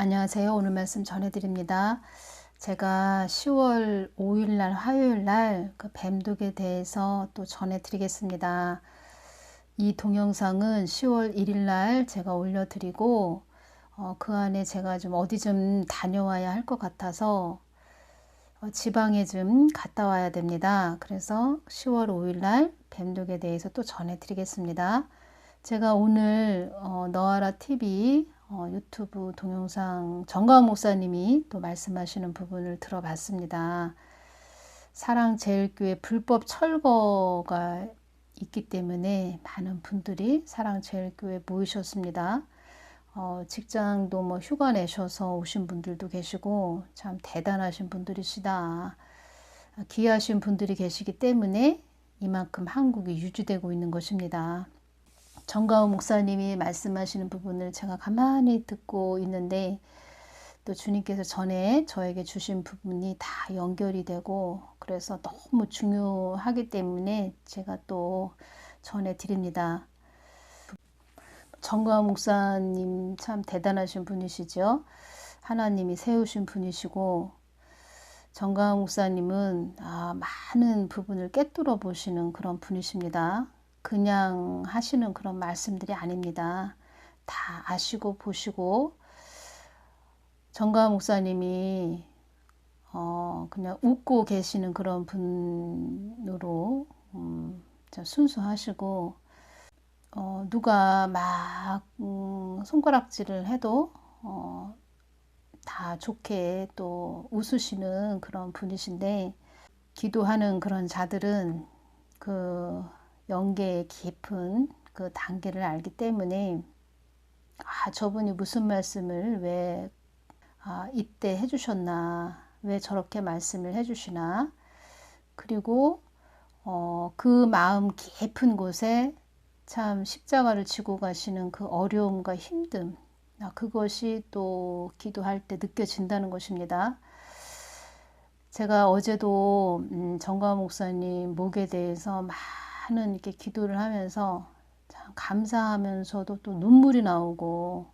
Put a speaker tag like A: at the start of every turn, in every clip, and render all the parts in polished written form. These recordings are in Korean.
A: 안녕하세요. 오늘 말씀 전해드립니다. 제가 10월 5일 날 화요일 날 그 뱀독에 대해서 또 전해드리겠습니다. 이 동영상은 10월 1일 날 제가 올려드리고 그 안에 제가 좀 어디 좀 다녀와야 할 것 같아서 지방에 좀 갔다 와야 됩니다. 그래서 10월 5일 날 뱀독에 대해서 또 전해드리겠습니다. 제가 오늘 너아라 TV 유튜브 동영상 정가은 목사님이 또 말씀하시는 부분을 들어봤습니다. 사랑제일교회 불법 철거가 있기 때문에 많은 분들이 사랑제일교회 모이셨습니다. 직장도 뭐 휴가 내셔서 오신 분들도 계시고 참 대단하신 분들이시다. 귀하신 분들이 계시기 때문에 이만큼 한국이 유지되고 있는 것입니다. 정가은 목사님이 말씀하시는 부분을 제가 가만히 듣고 있는데 또 주님께서 전에 저에게 주신 부분이 다 연결이 되고 그래서 너무 중요하기 때문에 제가 또 전해드립니다. 정가은 목사님 참 대단하신 분이시죠. 하나님이 세우신 분이시고 정가은 목사님은 많은 부분을 꿰뚫어 보시는 그런 분이십니다. 그냥 하시는 그런 말씀들이 아닙니다. 다 아시고 보시고 정가은 목사님이 그냥 웃고 계시는 그런 분으로 순수하시고 누가 막 손가락질을 해도 다 좋게 또 웃으시는 그런 분이신데 기도하는 그런 자들은 그 영계의 깊은 그 단계를 알기 때문에 저분이 무슨 말씀을 왜 이때 해주셨나, 왜 저렇게 말씀을 해주시나, 그리고 그 마음 깊은 곳에 참 십자가를 지고 가시는 그 어려움과 힘듦, 그것이 또 기도할 때 느껴진다는 것입니다. 제가 어제도 정가은 목사님 목에 대해서 많은 이렇게 기도를 하면서 참 감사하면서도 또 눈물이 나오고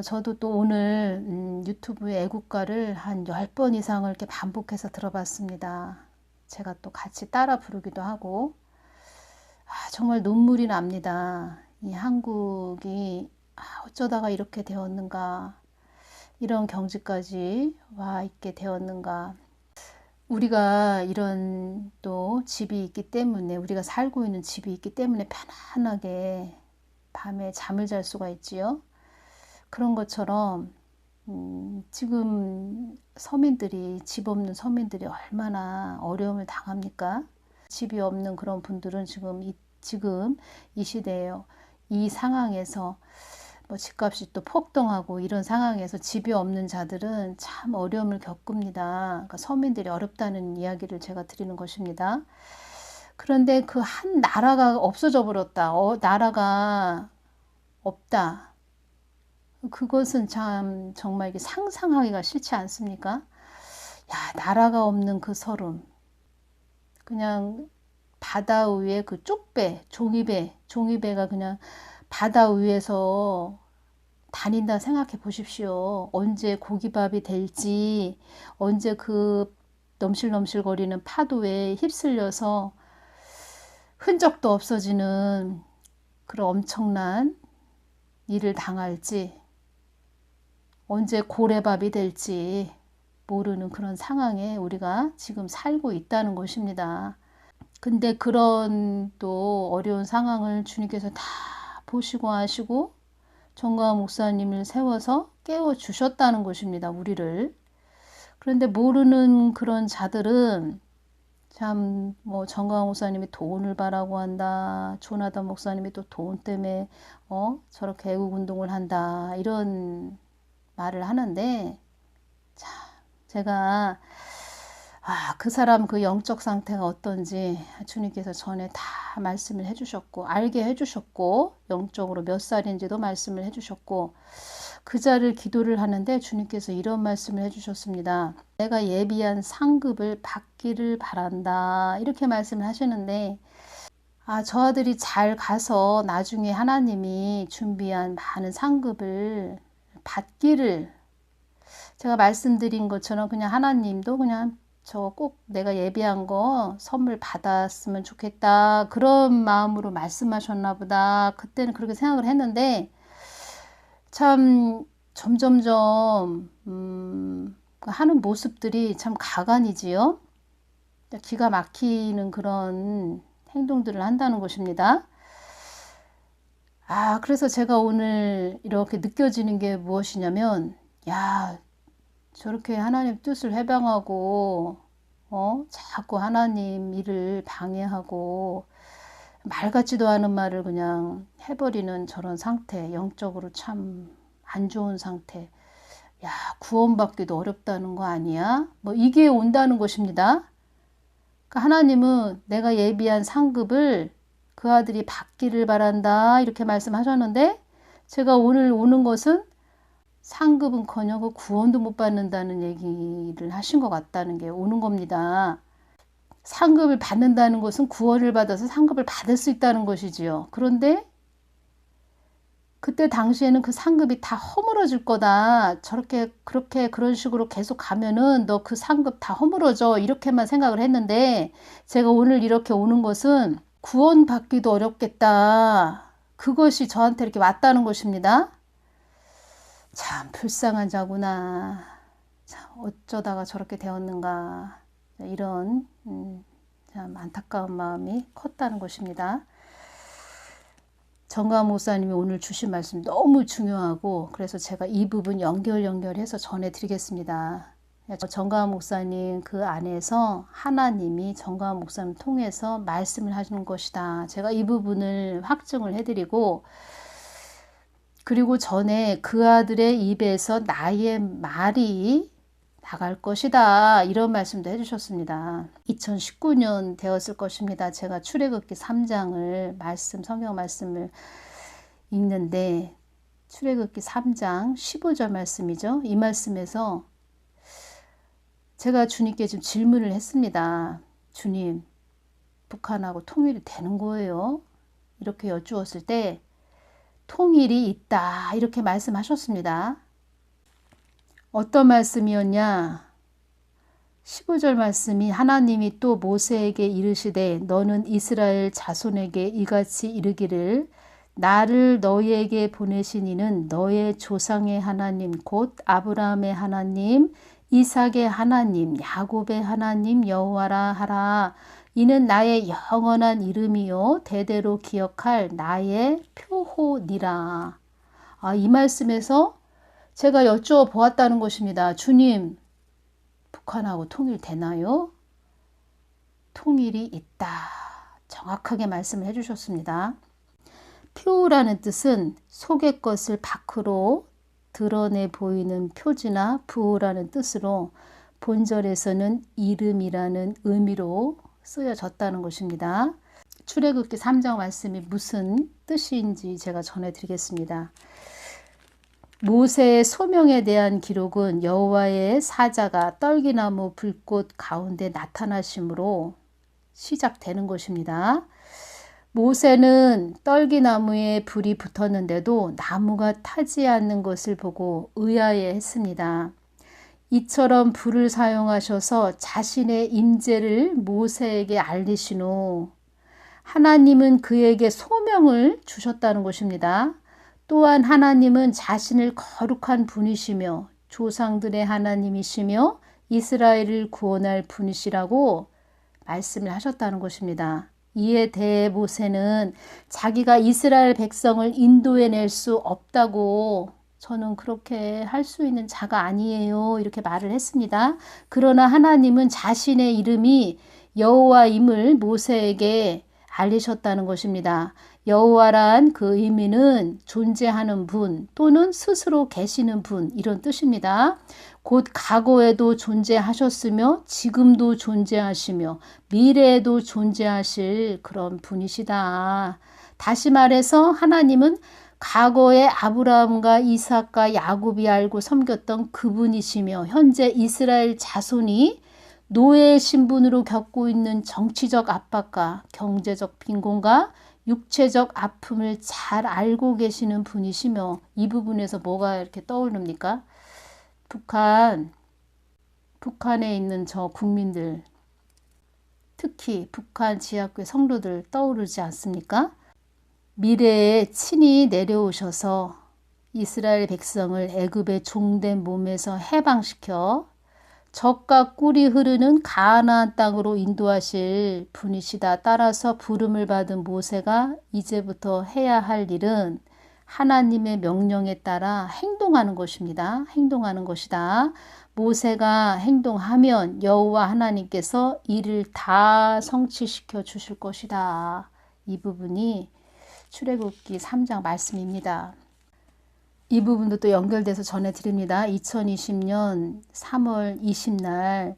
A: 저도 또 오늘 유튜브의 애국가를 한 10번 이상을 이렇게 반복해서 들어봤습니다. 제가 또 같이 따라 부르기도 하고 정말 눈물이 납니다. 이 한국이 어쩌다가 이렇게 되었는가, 이런 경지까지 와 있게 되었는가. 우리가 이런 또 집이 있기 때문에, 우리가 살고 있는 집이 있기 때문에 편안하게 밤에 잠을 잘 수가 있지요. 그런 것처럼 지금 서민들이, 집 없는 서민들이 얼마나 어려움을 당합니까? 집이 없는 그런 분들은 지금 이 시대에요. 이 상황에서 뭐 집값이 또 폭등하고 이런 상황에서 집이 없는 자들은 참 어려움을 겪습니다. 그러니까 서민들이 어렵다는 이야기를 제가 드리는 것입니다. 그런데 그 한 나라가 없어져 버렸다. 나라가 없다. 그것은 참 정말 이게 상상하기가 싫지 않습니까? 나라가 없는 그 서름. 그냥 바다 위에 그 쪽배, 종이배가 그냥 바다 위에서 다닌다 생각해 보십시오. 언제 고기밥이 될지, 언제 그 넘실넘실거리는 파도에 휩쓸려서 흔적도 없어지는 그런 엄청난 일을 당할지, 언제 고래밥이 될지 모르는 그런 상황에 우리가 지금 살고 있다는 것입니다. 근데 그런 또 어려운 상황을 주님께서 다 보시고 아시고 정가은 목사님을 세워서 깨워 주셨다는 것입니다. 우리를. 그런데 모르는 그런 자들은 참 뭐 정가은 목사님이 돈을 바라고 한다. 조나단 목사님이 또 돈 때문에 저렇게 애국 운동을 한다. 이런 말을 하는데 참 제가 그 사람 그 영적 상태가 어떤지 주님께서 전에 다 말씀을 해주셨고 알게 해주셨고 영적으로 몇 살인지도 말씀을 해주셨고 그 자를 기도를 하는데 주님께서 이런 말씀을 해주셨습니다. 내가 예비한 상급을 받기를 바란다. 이렇게 말씀을 하시는데 저 아들이 잘 가서 나중에 하나님이 준비한 많은 상급을 받기를, 제가 말씀드린 것처럼 그냥 하나님도 그냥 저 꼭 내가 예비한 거 선물 받았으면 좋겠다, 그런 마음으로 말씀하셨나 보다. 그때는 그렇게 생각을 했는데 참 점점점 하는 모습들이 참 가관이지요. 기가 막히는 그런 행동들을 한다는 것입니다. 그래서 제가 오늘 이렇게 느껴지는 게 무엇이냐면, 야, 저렇게 하나님 뜻을 회방하고 자꾸 하나님 일을 방해하고 말 같지도 않은 말을 그냥 해버리는 저런 상태, 영적으로 참 안 좋은 상태. 야, 구원받기도 어렵다는 거 아니야? 뭐 이게 온다는 것입니다. 그러니까 하나님은 내가 예비한 상급을 그 아들이 받기를 바란다, 이렇게 말씀하셨는데, 제가 오늘 오는 것은 상급은커녕 그 구원도 못 받는다는 얘기를 하신 것 같다는 게 오는 겁니다. 상급을 받는다는 것은 구원을 받아서 상급을 받을 수 있다는 것이지요. 그런데 그때 당시에는 그 상급이 다 허물어질 거다, 저렇게 그렇게 그런 식으로 계속 가면은 너 그 상급 다 허물어져, 이렇게만 생각을 했는데, 제가 오늘 이렇게 오는 것은 구원받기도 어렵겠다, 그것이 저한테 이렇게 왔다는 것입니다. 참 불쌍한 자구나, 참 어쩌다가 저렇게 되었는가, 이런 참 안타까운 마음이 컸다는 것입니다. 정가은 목사님이 오늘 주신 말씀 너무 중요하고, 그래서 제가 이 부분 연결해서 전해드리겠습니다. 정가은 목사님 그 안에서 하나님이 정가은 목사님 통해서 말씀을 하시는 것이다, 제가 이 부분을 확증을 해드리고, 그리고 전에 그 아들의 입에서 나의 말이 나갈 것이다, 이런 말씀도 해주셨습니다. 2019년 되었을 것입니다. 제가 출애굽기 3장을 성경 말씀을 읽는데, 출애굽기 3장 15절 말씀이죠. 이 말씀에서 제가 주님께 좀 질문을 했습니다. 주님, 북한하고 통일이 되는 거예요? 이렇게 여쭈었을 때 통일이 있다, 이렇게 말씀하셨습니다. 어떤 말씀이었냐? 15절 말씀이, 하나님이 또 모세에게 이르시되 너는 이스라엘 자손에게 이같이 이르기를, 나를 너희에게 보내신 이는 너의 조상의 하나님 곧 아브라함의 하나님, 이삭의 하나님, 야곱의 하나님 여호와라 하라. 이는 나의 영원한 이름이요 대대로 기억할 나의 표호니라. 이 말씀에서 제가 여쭈어보았다는 것입니다. 주님, 북한하고 통일되나요? 통일이 있다, 정확하게 말씀을 해주셨습니다. 표라는 뜻은 속의 것을 밖으로 드러내 보이는 표지나 부호라는 뜻으로 본절에서는 이름이라는 의미로 쓰여졌다는 것입니다. 출애굽기 3장 말씀이 무슨 뜻인지 제가 전해드리겠습니다. 모세의 소명에 대한 기록은 여호와의 사자가 떨기나무 불꽃 가운데 나타나심으로 시작되는 것입니다. 모세는 떨기나무에 불이 붙었는데도 나무가 타지 않는 것을 보고 의아해했습니다. 이처럼 불을 사용하셔서 자신의 임재를 모세에게 알리신 후 하나님은 그에게 소명을 주셨다는 것입니다. 또한 하나님은 자신을 거룩한 분이시며 조상들의 하나님이시며 이스라엘을 구원할 분이시라고 말씀을 하셨다는 것입니다. 이에 대해 모세는 자기가 이스라엘 백성을 인도해낼 수 없다고, 저는 그렇게 할 수 있는 자가 아니에요, 이렇게 말을 했습니다. 그러나 하나님은 자신의 이름이 여호와임을 모세에게 알리셨다는 것입니다. 여호와란 그 의미는 존재하는 분 또는 스스로 계시는 분, 이런 뜻입니다. 곧 과거에도 존재하셨으며 지금도 존재하시며 미래에도 존재하실 그런 분이시다. 다시 말해서 하나님은 과거에 아브라함과 이삭과 야곱이 알고 섬겼던 그분이시며, 현재 이스라엘 자손이 노예의 신분으로 겪고 있는 정치적 압박과 경제적 빈곤과 육체적 아픔을 잘 알고 계시는 분이시며, 이 부분에서 뭐가 이렇게 떠오릅니까? 북한에 있는 저 국민들, 특히 북한 지하교회 성도들 떠오르지 않습니까? 미래에 친히 내려오셔서 이스라엘 백성을 애굽의 종된 몸에서 해방시켜 젖과 꿀이 흐르는 가나안 땅으로 인도하실 분이시다. 따라서 부름을 받은 모세가 이제부터 해야 할 일은 하나님의 명령에 따라 행동하는 것입니다. 행동하는 것이다. 모세가 행동하면 여호와 하나님께서 이를 다 성취시켜 주실 것이다. 이 부분이 출애굽기 3장 말씀입니다. 이 부분도 또 연결돼서 전해드립니다. 2020년 3월 20날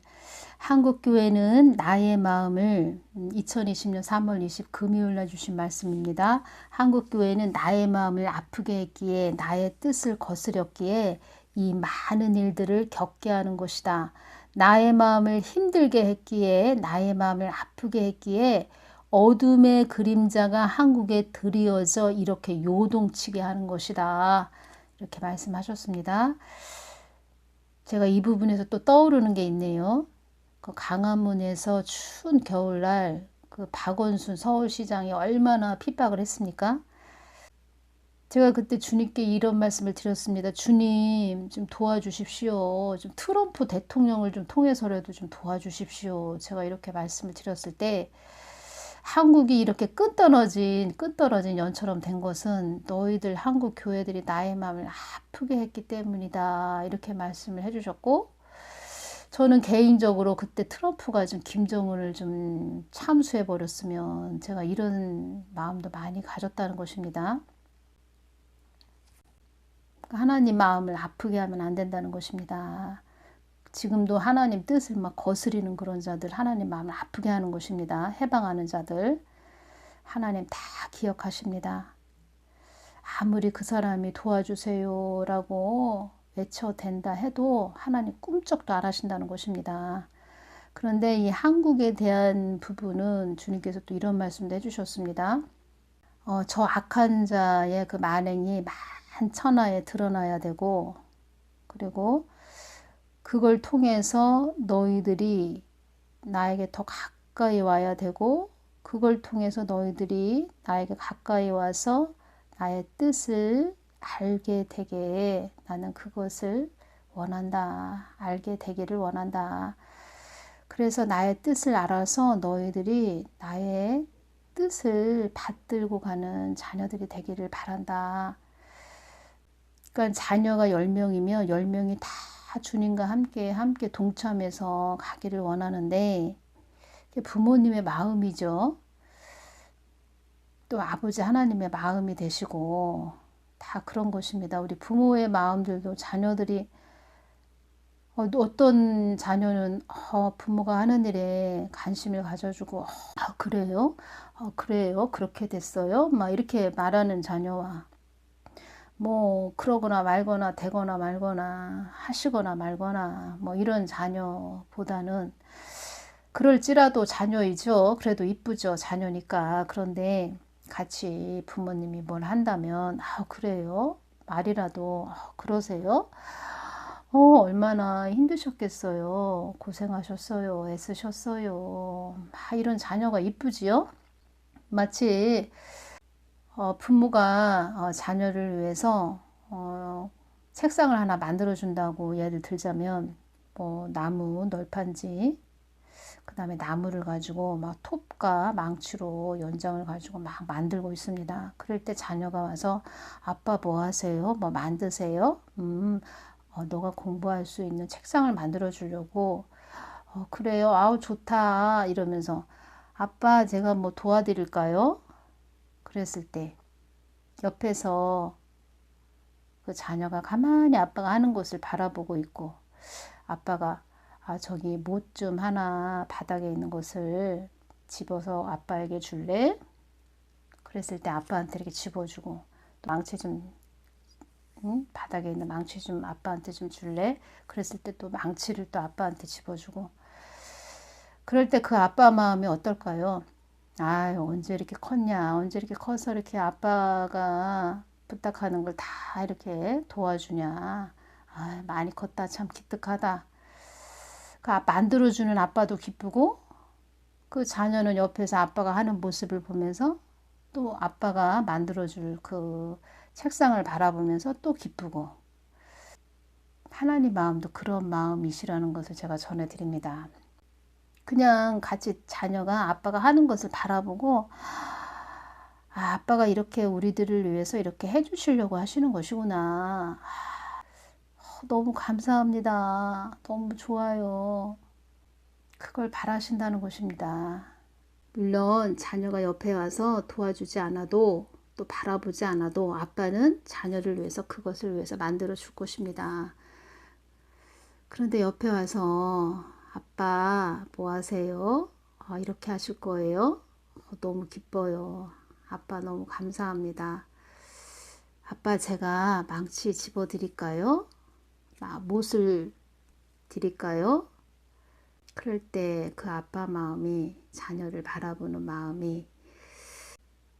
A: 한국교회는 나의 마음을 2020년 3월 20 금요일날 주신 말씀입니다. 한국교회는 나의 마음을 아프게 했기에 나의 뜻을 거스렸기에 이 많은 일들을 겪게 하는 것이다. 나의 마음을 힘들게 했기에 나의 마음을 아프게 했기에 어둠의 그림자가 한국에 드리워져 이렇게 요동치게 하는 것이다. 이렇게 말씀하셨습니다. 제가 이 부분에서 또 떠오르는 게 있네요. 그 강화문에서 추운 겨울날 그 박원순 서울시장이 얼마나 핍박을 했습니까? 제가 그때 주님께 이런 말씀을 드렸습니다. 주님 좀 도와주십시오. 좀 트럼프 대통령을 좀 통해서라도 좀 도와주십시오. 제가 이렇게 말씀을 드렸을 때 한국이 이렇게 끈떨어진 연처럼 된 것은 너희들 한국 교회들이 나의 마음을 아프게 했기 때문이다. 이렇게 말씀을 해주셨고, 저는 개인적으로 그때 트럼프가 좀 김정은을 좀 참수해 버렸으면 제가 이런 마음도 많이 가졌다는 것입니다. 하나님 마음을 아프게 하면 안 된다는 것입니다. 지금도 하나님 뜻을 막 거스리는 그런 자들, 하나님 마음을 아프게 하는 것입니다. 해방하는 자들, 하나님 다 기억하십니다. 아무리 그 사람이 도와주세요 라고 외쳐댄다 해도 하나님 꿈쩍도 안 하신다는 것입니다. 그런데 이 한국에 대한 부분은 주님께서 또 이런 말씀도 해주셨습니다. 저 악한 자의 그 만행이 만천하에 드러나야 되고, 그리고 그걸 통해서 너희들이 나에게 더 가까이 와야 되고, 그걸 통해서 너희들이 나에게 가까이 와서 나의 뜻을 알게 되게 나는 그것을 원한다. 알게 되기를 원한다. 그래서 나의 뜻을 알아서 너희들이 나의 뜻을 받들고 가는 자녀들이 되기를 바란다. 그러니까 자녀가 10명이면 10명이 다 주님과 함께 동참해서 가기를 원하는데, 부모님의 마음이죠. 또 아버지 하나님의 마음이 되시고 다 그런 것입니다. 우리 부모의 마음들도 자녀들이 어떤 자녀는 부모가 하는 일에 관심을 가져주고 그래요? 그래요? 그렇게 됐어요? 막 이렇게 말하는 자녀와 뭐 그러거나 말거나 되거나 말거나 하시거나 말거나 뭐 이런 자녀보다는 그럴지라도 자녀이죠. 그래도 이쁘죠. 자녀니까. 그런데 같이 부모님이 뭘 한다면 그래요? 말이라도 그러세요? 얼마나 힘드셨겠어요. 고생하셨어요. 애쓰셨어요. 이런 자녀가 이쁘지요? 마치 부모가 자녀를 위해서 책상을 하나 만들어 준다고 예를 들자면 뭐 나무 널판지, 그 다음에 나무를 가지고 막 톱과 망치로 연장을 가지고 막 만들고 있습니다. 그럴 때 자녀가 와서 아빠 뭐 하세요? 뭐 만드세요? 너가 공부할 수 있는 책상을 만들어 주려고. 그래요? 아우 좋다 이러면서 아빠 제가 뭐 도와드릴까요? 그랬을 때 옆에서 그 자녀가 가만히 아빠가 하는 것을 바라보고 있고, 아빠가 저기 못 좀 하나 바닥에 있는 것을 집어서 아빠에게 줄래? 그랬을 때 아빠한테 이렇게 집어주고, 또 망치 좀 바닥에 있는 망치 좀 아빠한테 좀 줄래? 그랬을 때 또 망치를 또 아빠한테 집어주고, 그럴 때 그 아빠 마음이 어떨까요? 아유, 언제 이렇게 컸냐? 언제 이렇게 커서 이렇게 아빠가 부탁하는 걸 다 이렇게 도와주냐? 아, 많이 컸다. 참 기특하다. 만들어주는 아빠도 기쁘고, 그 자녀는 옆에서 아빠가 하는 모습을 보면서 또 아빠가 만들어줄 그 책상을 바라보면서 또 기쁘고, 하나님 마음도 그런 마음이시라는 것을 제가 전해드립니다. 그냥 같이 자녀가 아빠가 하는 것을 바라보고, 아, 아빠가 이렇게 우리들을 위해서 이렇게 해주시려고 하시는 것이구나. 너무 감사합니다. 너무 좋아요. 그걸 바라신다는 것입니다. 물론 자녀가 옆에 와서 도와주지 않아도 또 바라보지 않아도 아빠는 자녀를 위해서 그것을 위해서 만들어 줄 것입니다. 그런데 옆에 와서 아빠 뭐 하세요? 이렇게 하실 거예요? 너무 기뻐요. 아빠 너무 감사합니다. 아빠 제가 망치 집어 드릴까요? 못을 드릴까요? 그럴 때 그 아빠 마음이 자녀를 바라보는 마음이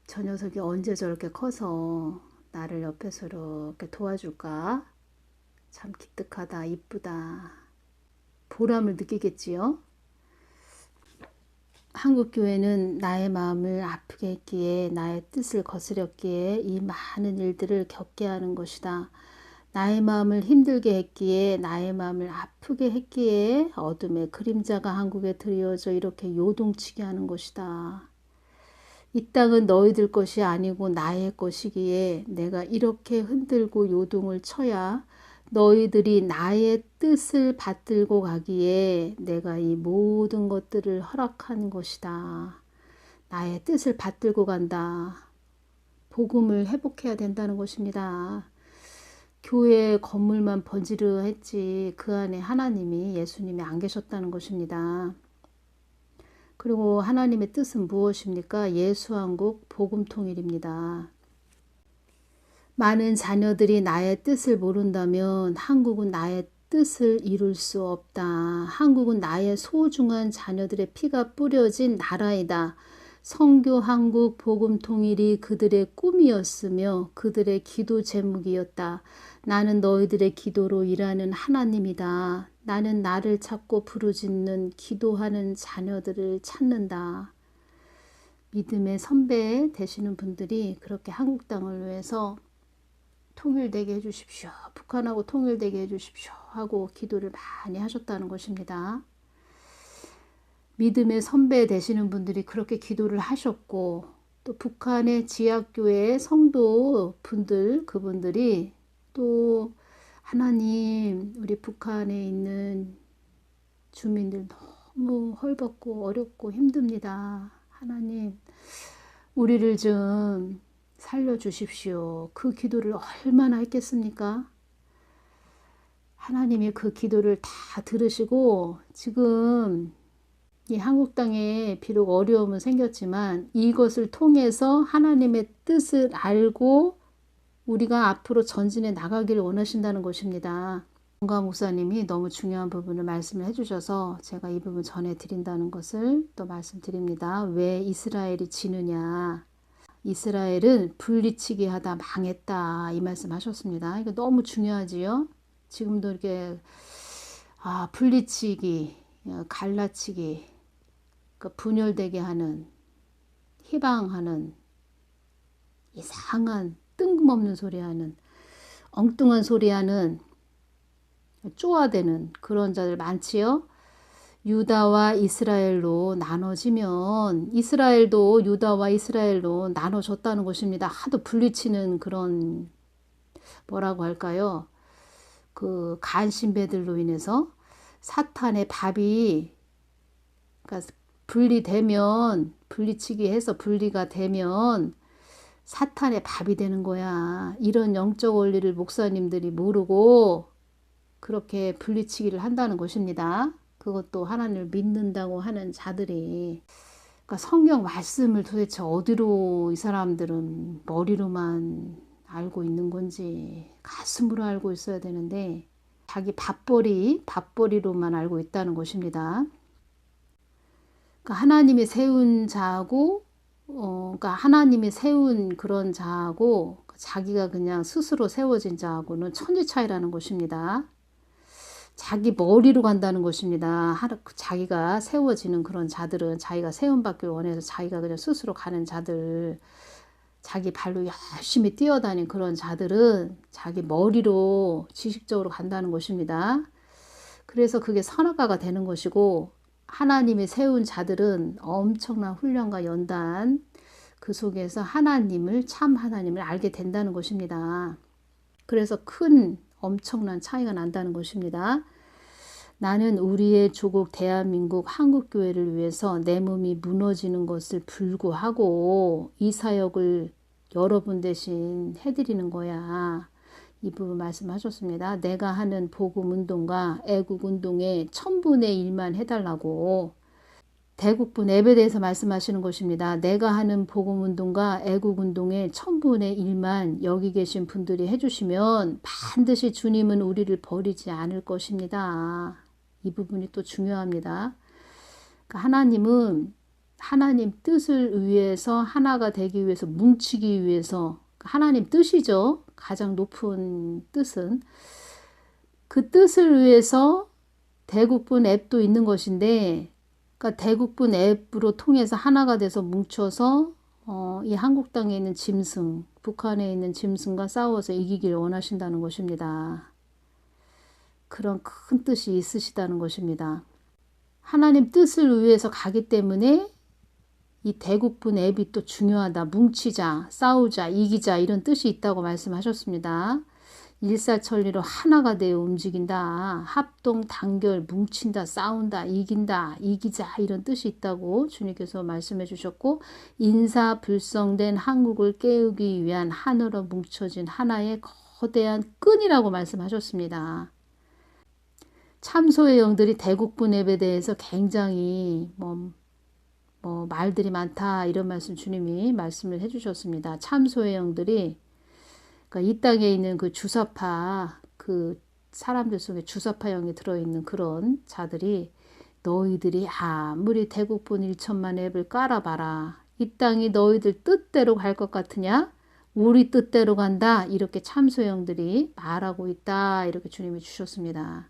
A: 저 녀석이 언제 저렇게 커서 나를 옆에서 이렇게 도와줄까? 참 기특하다, 이쁘다. 보람을 느끼겠지요? 한국교회는 나의 마음을 아프게 했기에 나의 뜻을 거스렸기에 이 많은 일들을 겪게 하는 것이다. 나의 마음을 힘들게 했기에 나의 마음을 아프게 했기에 어둠의 그림자가 한국에 드리워져 이렇게 요동치게 하는 것이다. 이 땅은 너희들 것이 아니고 나의 것이기에 내가 이렇게 흔들고 요동을 쳐야 너희들이 나의 뜻을 받들고 가기에 내가 이 모든 것들을 허락한 것이다. 나의 뜻을 받들고 간다. 복음을 회복해야 된다는 것입니다. 교회 건물만 번지르했지 그 안에 하나님이 예수님이 안 계셨다는 것입니다. 그리고 하나님의 뜻은 무엇입니까? 예수한국 복음통일입니다. 많은 자녀들이 나의 뜻을 모른다면 한국은 나의 뜻을 이룰 수 없다. 한국은 나의 소중한 자녀들의 피가 뿌려진 나라이다. 선교 한국 복음 통일이 그들의 꿈이었으며 그들의 기도 제목이었다. 나는 너희들의 기도로 일하는 하나님이다. 나는 나를 찾고 부르짖는 기도하는 자녀들을 찾는다. 믿음의 선배 되시는 분들이 그렇게 한국 땅을 위해서 통일되게 해주십시오. 북한하고 통일되게 해주십시오. 하고 기도를 많이 하셨다는 것입니다. 믿음의 선배 되시는 분들이 그렇게 기도를 하셨고 또 북한의 지하교회 성도 분들 그분들이 또 하나님 우리 북한에 있는 주민들 너무 헐벗고 어렵고 힘듭니다. 하나님 우리를 좀 살려주십시오. 그 기도를 얼마나 했겠습니까? 하나님이 그 기도를 다 들으시고 지금 이 한국 땅에 비록 어려움은 생겼지만 이것을 통해서 하나님의 뜻을 알고 우리가 앞으로 전진해 나가기를 원하신다는 것입니다. 정가 목사님이 너무 중요한 부분을 말씀을 해주셔서 제가 이 부분 전해드린다는 것을 또 말씀드립니다. 왜 이스라엘이 지느냐. 이스라엘은 분리치기 하다 망했다. 이 말씀 하셨습니다. 이거 너무 중요하지요. 지금도 이렇게 분리치기, 갈라치기, 분열되게 하는, 희방하는, 이상한 뜬금없는 소리하는, 엉뚱한 소리하는, 쪼아대는 그런 자들 많지요. 유다와 이스라엘로 나눠지면 이스라엘도 유다와 이스라엘로 나눠졌다는 것입니다. 하도 분리치는 그런 뭐라고 할까요? 그 간신배들로 인해서 사탄의 밥이 그러니까 분리되면 분리치기 해서 분리가 되면 사탄의 밥이 되는 거야. 이런 영적 원리를 목사님들이 모르고 그렇게 분리치기를 한다는 것입니다. 그것도 하나님을 믿는다고 하는 자들이 그러니까 성경 말씀을 도대체 어디로 이 사람들은 머리로만 알고 있는 건지 가슴으로 알고 있어야 되는데 자기 밥벌이로만 알고 있다는 것입니다. 그러니까 하나님이 세운 자하고 그러니까 하나님이 세운 그런 자하고 자기가 그냥 스스로 세워진 자하고는 천지 차이라는 것입니다. 자기 머리로 간다는 것입니다. 자기가 세워지는 그런 자들은 자기가 세움받길 원해서 자기가 그냥 스스로 가는 자들, 자기 발로 열심히 뛰어다니는 그런 자들은 자기 머리로 지식적으로 간다는 것입니다. 그래서 그게 선악과가 되는 것이고, 하나님이 세운 자들은 엄청난 훈련과 연단, 그 속에서 하나님을, 참 하나님을 알게 된다는 것입니다. 그래서 큰 엄청난 차이가 난다는 것입니다. 나는 우리의 조국 대한민국 한국교회를 위해서 내 몸이 무너지는 것을 불구하고 이 사역을 여러분 대신 해드리는 거야. 이 부분 말씀하셨습니다. 내가 하는 복음운동과 애국운동의 1000분의 1만 해달라고. 대국분 앱에 대해서 말씀하시는 것입니다. 내가 하는 복음운동과 애국운동의 1000분의 1만 여기 계신 분들이 해주시면 반드시 주님은 우리를 버리지 않을 것입니다. 이 부분이 또 중요합니다. 그러니까 하나님은 하나님 뜻을 위해서 하나가 되기 위해서 뭉치기 위해서 하나님 뜻이죠. 가장 높은 뜻은 그 뜻을 위해서 대국분 앱도 있는 것인데 그러니까 대국분 앱으로 통해서 하나가 돼서 뭉쳐서 이 한국 땅에 있는 짐승, 북한에 있는 짐승과 싸워서 이기기를 원하신다는 것입니다. 그런 큰 뜻이 있으시다는 것입니다. 하나님 뜻을 위해서 가기 때문에 이 대국분 앱이 또 중요하다. 뭉치자, 싸우자, 이기자 이런 뜻이 있다고 말씀하셨습니다. 일사천리로 하나가 되어 움직인다. 합동, 단결, 뭉친다, 싸운다, 이긴다, 이기자 이런 뜻이 있다고 주님께서 말씀해 주셨고 인사불성된 한국을 깨우기 위한 하늘로 뭉쳐진 하나의 거대한 끈이라고 말씀하셨습니다. 참소의 영들이 대국분 앱에 대해서 굉장히 말들이 많다 이런 말씀 주님이 말씀을 해주셨습니다. 참소의 영들이 그러니까 이 땅에 있는 그 주사파 그 사람들 속에 주사파 영이 들어있는 그런 자들이 너희들이 아무리 대국분 1천만 앱을 깔아봐라. 이 땅이 너희들 뜻대로 갈 것 같으냐? 우리 뜻대로 간다. 이렇게 참소의 영들이 말하고 있다. 이렇게 주님이 주셨습니다.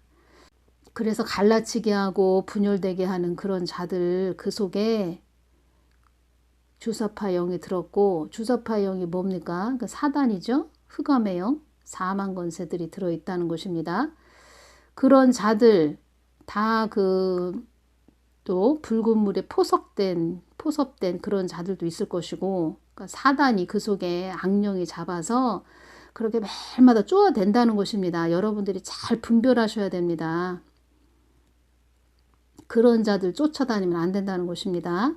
A: 그래서 갈라치게 하고 분열되게 하는 그런 자들 그 속에 주사파 영이 들었고 주사파 영이 뭡니까? 그 사단이죠. 흑암의 영, 사망 권세들이 들어있다는 것입니다. 그런 자들 다 또 붉은 물에 포섭된 그런 자들도 있을 것이고 그러니까 사단이 그 속에 악령이 잡아서 그렇게 매일마다 쪼아댄다는 것입니다. 여러분들이 잘 분별하셔야 됩니다. 그런 자들 쫓아다니면 안 된다는 것입니다.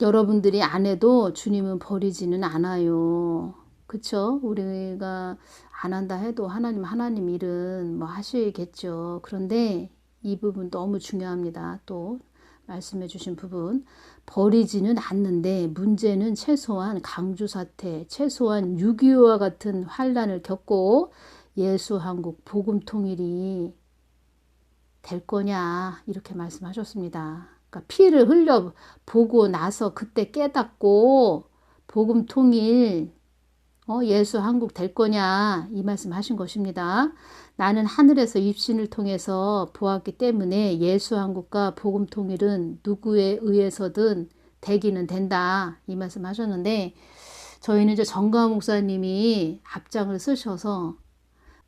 A: 여러분들이 안 해도 주님은 버리지는 않아요. 그쵸? 우리가 안 한다 해도 하나님 일은 하시겠죠. 그런데 이 부분 너무 중요합니다. 또 말씀해 주신 부분. 버리지는 않는데 문제는 최소한 강주사태, 최소한 6.25와 같은 환란을 겪고 예수한국 복음통일이 될 거냐 이렇게 말씀하셨습니다. 그러니까 피를 흘려 보고 나서 그때 깨닫고 복음통일 예수 한국 될 거냐 이 말씀 하신 것입니다. 나는 하늘에서 입신을 통해서 보았기 때문에 예수 한국과 복음 통일은 누구에 의해서든 되기는 된다 이 말씀 하셨는데 저희는 이제 정가 목사님이 앞장을 쓰셔서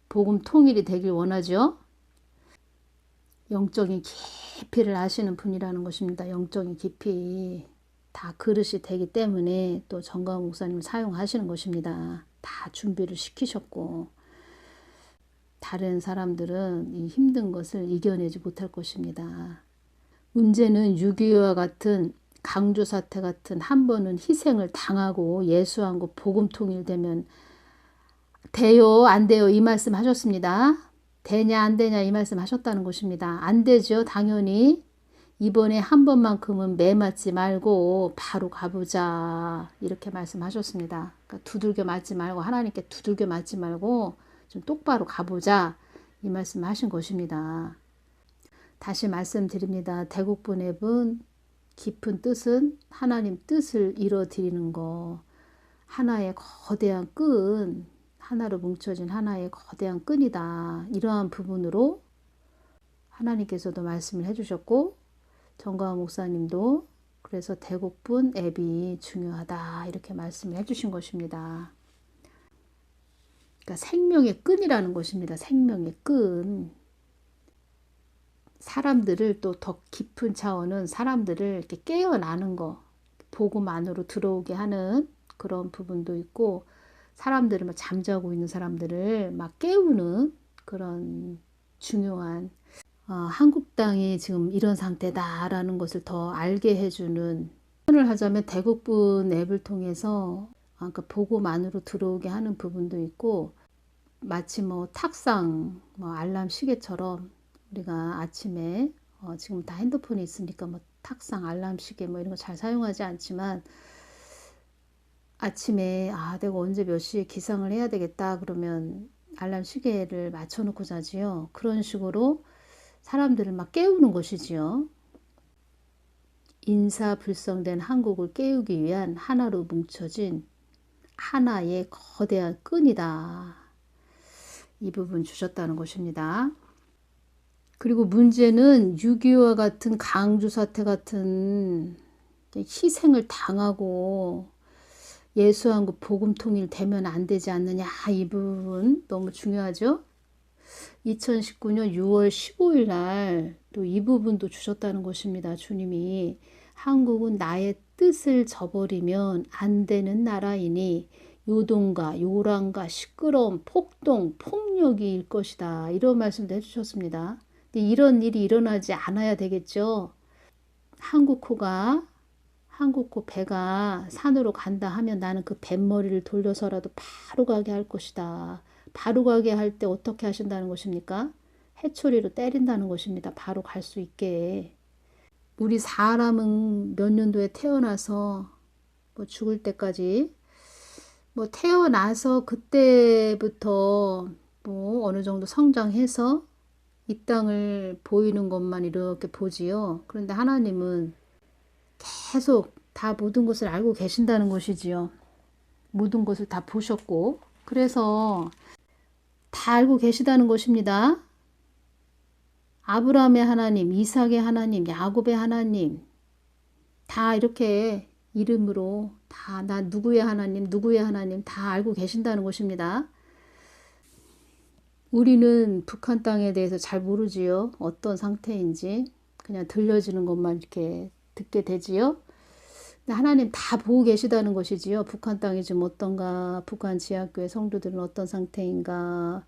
A: 복음 통일이 되길 원하죠. 영적인 깊이를 아시는 분이라는 것입니다. 영적인 깊이 다 그릇이 되기 때문에 또 정가 목사님 사용하시는 것입니다. 다 준비를 시키셨고 다른 사람들은 이 힘든 것을 이겨내지 못할 것입니다. 문제는 6.25와 같은 강주 사태 같은 한 번은 희생을 당하고 예수한국 복음 통일되면 돼요 안 돼요 이 말씀 하셨습니다. 되냐 안 되냐 이 말씀 하셨다는 것입니다. 안 되죠. 당연히 이번에 한 번만큼은 매 맞지 말고 바로 가보자 이렇게 말씀하셨습니다. 그러니까 두들겨 맞지 말고 하나님께 두들겨 맞지 말고 좀 똑바로 가보자 이 말씀 하신 것입니다. 다시 말씀드립니다. 대국분 앱은 깊은 뜻은 하나님 뜻을 이뤄드리는 거, 하나의 거대한 끈, 하나로 뭉쳐진 하나의 거대한 끈이다. 이러한 부분으로 하나님께서도 말씀을 해주셨고 정가원 목사님도 그래서 대국분 앱이 중요하다 이렇게 말씀을 해주신 것입니다. 그러니까 생명의 끈이라는 것입니다. 생명의 끈. 사람들을 또 더 깊은 차원은 사람들을 이렇게 깨어나는 거, 복음 안으로 들어오게 하는 그런 부분도 있고, 사람들을 막 잠자고 있는 사람들을 막 깨우는 그런 중요한 한국당이 지금 이런 상태다라는 것을 더 알게 해주는, 표현을 하자면 대국분 앱을 통해서 그 복음 안으로 들어오게 하는 부분도 있고, 마치 뭐 탁상, 뭐 알람 시계처럼 우리가 아침에 지금 다 핸드폰이 있으니까 뭐 탁상, 알람 시계 뭐 이런 거 잘 사용하지 않지만 아침에 내가 언제 몇 시에 기상을 해야 되겠다 그러면 알람 시계를 맞춰놓고 자지요. 그런 식으로 사람들을 막 깨우는 것이지요. 인사불성된 한국을 깨우기 위한 하나로 뭉쳐진 하나의 거대한 끈이다. 이 부분 주셨다는 것입니다. 그리고 문제는 6.25와 같은 강주 사태 같은 희생을 당하고 예수한국 복음 통일되면 안 되지 않느냐, 이 부분 너무 중요하죠. 2019년 6월 15일 날 또 이 부분도 주셨다는 것입니다. 주님이 한국은 나의 뜻을 저버리면 안 되는 나라이니 요동과 요란과 시끄러움, 폭동, 폭력이 일 것이다. 이런 말씀도 해주셨습니다. 근데 이런 일이 일어나지 않아야 되겠죠. 한국호 배가 산으로 간다 하면 나는 그 뱃머리를 돌려서라도 바로 가게 할 것이다. 바로 가게 할 때 어떻게 하신다는 것입니까? 해초리로 때린다는 것입니다. 바로 갈 수 있게. 우리 사람은 몇 년도에 태어나서 뭐 죽을 때까지 뭐 태어나서 그때부터 뭐 어느 정도 성장해서 이 땅을 보이는 것만 이렇게 보지요. 그런데 하나님은 계속 다 모든 것을 알고 계신다는 것이지요. 모든 것을 다 보셨고 그래서 다 알고 계시다는 것입니다. 아브라함의 하나님, 이삭의 하나님, 야곱의 하나님 다 이렇게 이름으로 다 나 누구의 하나님 다 알고 계신다는 것입니다. 우리는 북한 땅에 대해서 잘 모르지요. 어떤 상태인지 그냥 들려지는 것만 이렇게 듣게 되지요. 근데 하나님 다 보고 계시다는 것이지요. 북한 땅이 지금 어떤가, 북한 지하교회 성도들은 어떤 상태인가,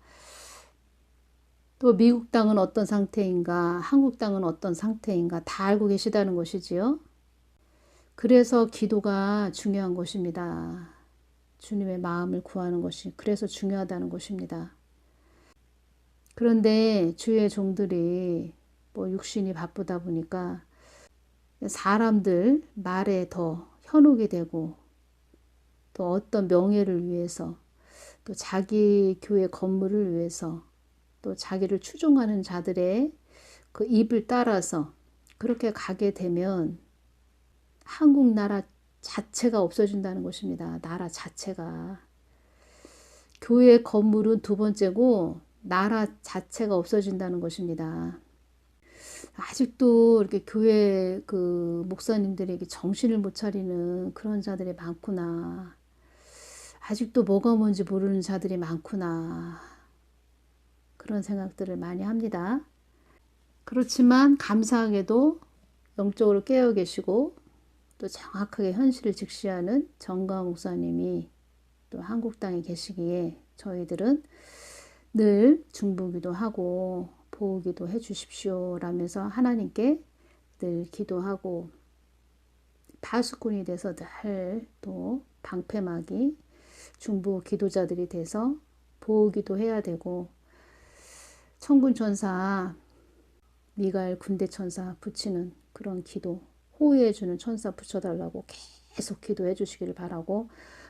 A: 또 미국 땅은 어떤 상태인가, 한국 땅은 어떤 상태인가 다 알고 계시다는 것이지요. 그래서 기도가 중요한 것입니다. 주님의 마음을 구하는 것이 그래서 중요하다는 것입니다. 그런데 주의 종들이 뭐 육신이 바쁘다 보니까 사람들 말에 더 현혹이 되고 또 어떤 명예를 위해서 또 자기 교회 건물을 위해서 또 자기를 추종하는 자들의 그 입을 따라서 그렇게 가게 되면 한국 나라 자체가 없어진다는 것입니다. 나라 자체가. 교회 건물은 두 번째고 나라 자체가 없어진다는 것입니다. 아직도 이렇게 교회 그 목사님들에게 정신을 못 차리는 그런 자들이 많구나. 아직도 뭐가 뭔지 모르는 자들이 많구나. 그런 생각들을 많이 합니다. 그렇지만 감사하게도 영적으로 깨어 계시고 또 정확하게 현실을 직시하는 정가원 목사님이 또 한국 땅에 계시기에 저희들은 늘 중보기도 하고 보호기도 해 주십시오 라면서 하나님께 늘 기도하고 파수꾼이 돼서 늘 또 방패막이 중보 기도자들이 돼서 보호기도 해야 되고 천군천사 미가엘 군대천사 붙이는 그런 기도 호위해주는 천사 붙여달라고 계속 기도해 주시기를 바라고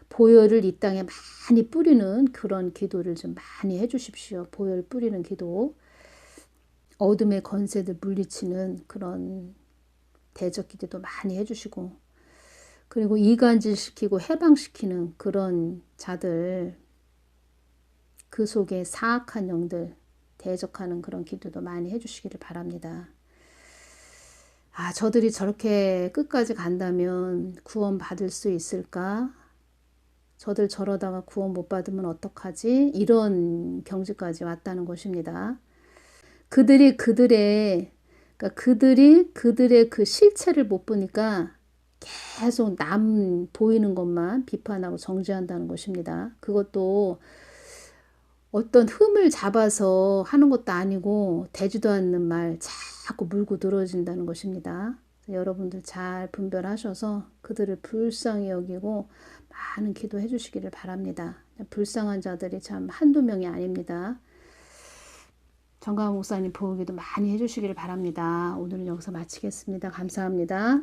A: 보혈을 이 땅에 많이 뿌리는 그런 기도를 좀 많이 해 주십시오. 보혈 뿌리는 기도 어둠의 권세들 물리치는 그런 대적 기도도 많이 해주시고, 그리고 이간질시키고 해방시키는 그런 자들, 그 속에 사악한 영들 대적하는 그런 기도도 많이 해주시기를 바랍니다. 아, 저들이 저렇게 끝까지 간다면 구원 받을 수 있을까? 저들 저러다가 구원 못 받으면 어떡하지? 이런 경지까지 왔다는 것입니다. 그들이 그들의 그 실체를 못 보니까 계속 남 보이는 것만 비판하고 정죄한다는 것입니다. 그것도 어떤 흠을 잡아서 하는 것도 아니고 되지도 않는 말 자꾸 물고 늘어진다는 것입니다. 여러분들 잘 분별하셔서 그들을 불쌍히 여기고 많은 기도해 주시기를 바랍니다. 불쌍한 자들이 참 한두 명이 아닙니다. 정가은 목사님 보호기도 많이 해주시기를 바랍니다. 오늘은 여기서 마치겠습니다. 감사합니다.